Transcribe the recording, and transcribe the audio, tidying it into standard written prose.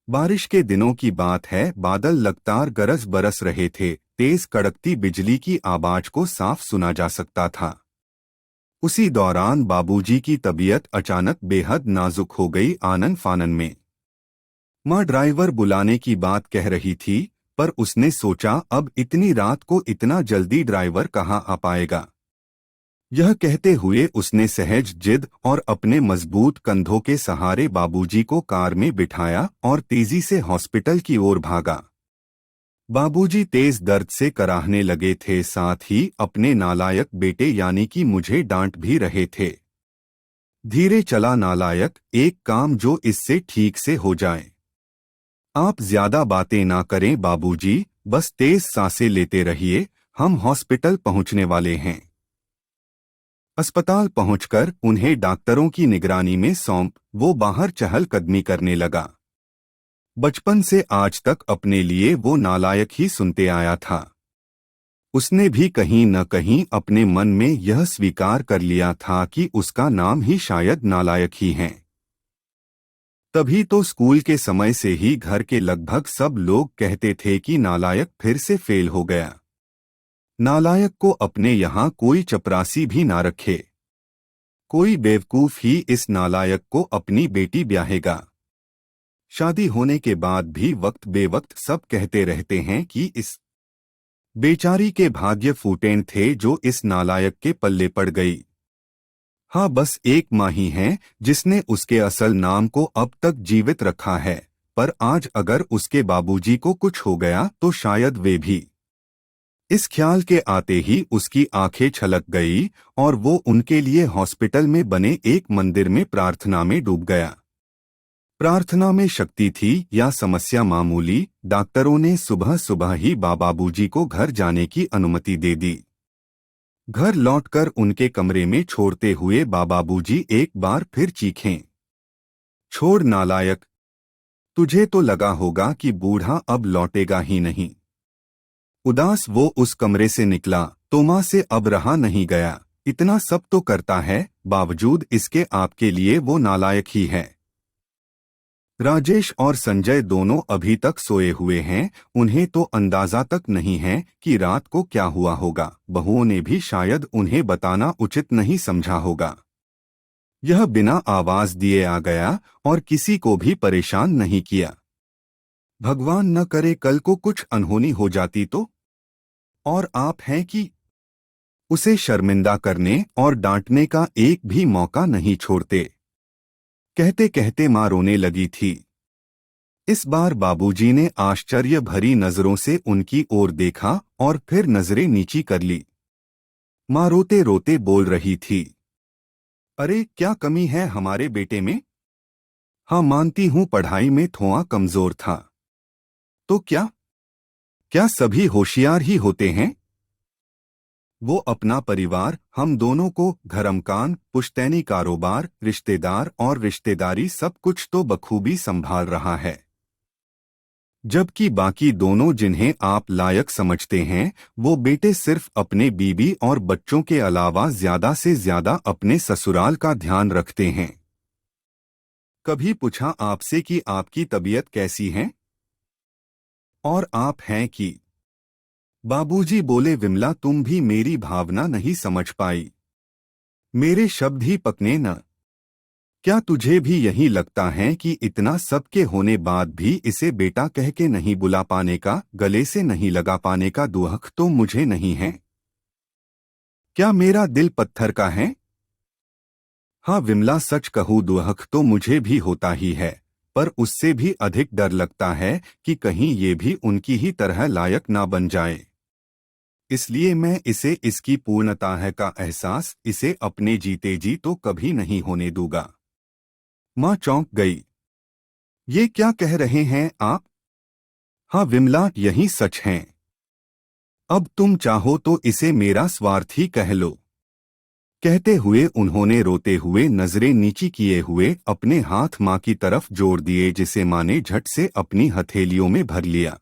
बारिश के दिनों की बात है। बादल लगातार गरज बरस रहे थे। तेज कड़कती बिजली की आवाज को साफ सुना जा सकता था। उसी दौरान बाबूजी की तबीयत अचानक बेहद नाजुक हो गई। आनन फानन में माँ ड्राइवर बुलाने की बात कह रही थी, पर उसने सोचा अब इतनी रात को इतना जल्दी ड्राइवर कहाँ आ पाएगा। यह कहते हुए उसने सहज जिद और अपने मजबूत कंधों के सहारे बाबूजी को कार में बिठाया और तेजी से हॉस्पिटल की ओर भागा। बाबूजी तेज दर्द से कराहने लगे थे, साथ ही अपने नालायक बेटे यानी कि मुझे डांट भी रहे थे। धीरे चला नालायक, एक काम जो इससे ठीक से हो जाए। आप ज्यादा बातें ना करें बाबूजी, बस तेज सांसें लेते रहिए, हम हॉस्पिटल पहुंचने वाले हैं। अस्पताल पहुंचकर उन्हें डॉक्टरों की निगरानी में सौंप वो बाहर चहलकदमी करने लगा। बचपन से आज तक अपने लिए वो नालायक ही सुनते आया था। उसने भी कहीं न कहीं अपने मन में यह स्वीकार कर लिया था कि उसका नाम ही शायद नालायक ही है। तभी तो स्कूल के समय से ही घर के लगभग सब लोग कहते थे कि नालायक फिर से फेल हो गया। नालायक को अपने यहाँ कोई चपरासी भी ना रखे। कोई बेवकूफ ही इस नालायक को अपनी बेटी ब्याहेगा। शादी होने के बाद भी वक्त बेवक्त सब कहते रहते हैं कि इस बेचारी के भाग्य फूटें थे जो इस नालायक के पल्ले पड़ गई। हाँ, बस एक माँ ही है जिसने उसके असल नाम को अब तक जीवित रखा है, पर आज अगर उसके बाबूजी को कुछ हो गया तो शायद वे भी। इस ख्याल के आते ही उसकी आंखें छलक गई और वो उनके लिए हॉस्पिटल में बने एक मंदिर में प्रार्थना में डूब गया। प्रार्थना में शक्ति थी या समस्या मामूली, डॉक्टरों ने सुबह सुबह ही बाबूजी को घर जाने की अनुमति दे दी। घर लौटकर उनके कमरे में छोड़ते हुए बाबूजी एक बार फिर चीखें, छोड़ नालायक, तुझे तो लगा होगा कि बूढ़ा अब लौटेगा ही नहीं। उदास वो उस कमरे से निकला तो माँ से अब रहा नहीं गया। इतना सब तो करता है, बावजूद इसके आपके लिए वो नालायक ही है। राजेश और संजय दोनों अभी तक सोए हुए हैं। उन्हें तो अंदाजा तक नहीं है कि रात को क्या हुआ होगा। बहुओं ने भी शायद उन्हें बताना उचित नहीं समझा होगा। यह बिना आवाज दिए आ गया और किसी को भी परेशान नहीं किया। भगवान न करे कल को कुछ अनहोनी हो जाती तो। और आप हैं कि उसे शर्मिंदा करने और डांटने का एक भी मौका नहीं छोड़ते। कहते कहते माँ रोने लगी थी। इस बार बाबूजी ने आश्चर्य भरी नजरों से उनकी ओर देखा और फिर नजरें नीची कर ली। माँ रोते रोते बोल रही थी, अरे क्या कमी है हमारे बेटे में? हाँ मानती हूँ पढ़ाई में थोड़ा कमजोर था। तो क्या क्या सभी होशियार ही होते हैं? वो अपना परिवार, हम दोनों को, घरमकान, पुश्तैनी कारोबार, रिश्तेदार और रिश्तेदारी सब कुछ तो बखूबी संभाल रहा है। जबकि बाकी दोनों जिन्हें आप लायक समझते हैं, वो बेटे सिर्फ अपने बीवी और बच्चों के अलावा ज्यादा से ज्यादा अपने ससुराल का ध्यान रखते हैं। कभी पूछा आपसे कि आपकी तबीयत कैसी है? और आप हैं कि? बाबूजी बोले, विमला तुम भी मेरी भावना नहीं समझ पाई। मेरे शब्द ही पकने न। क्या तुझे भी यही लगता है कि इतना सब के होने बाद भी इसे बेटा कह के नहीं बुला पाने का, गले से नहीं लगा पाने का दुख तो मुझे नहीं है? क्या मेरा दिल पत्थर का है? हाँ विमला, सच कहूँ दुख तो मुझे भी होता ही है, पर उससे भी अधिक डर लगता है कि कहीं ये भी उनकी ही तरह लायक ना बन जाए। इसलिए मैं इसे इसकी पूर्णता है का एहसास इसे अपने जीते जी तो कभी नहीं होने दूंगा। माँ चौंक गई। ये क्या कह रहे हैं आप? हाँ विमला, यही सच है। अब तुम चाहो तो इसे मेरा स्वार्थी कह लो। कहते हुए उन्होंने रोते हुए नजरें नीची किए हुए अपने हाथ माँ की तरफ जोड़ दिए, जिसे माँ ने झट से अपनी हथेलियों में भर लिया।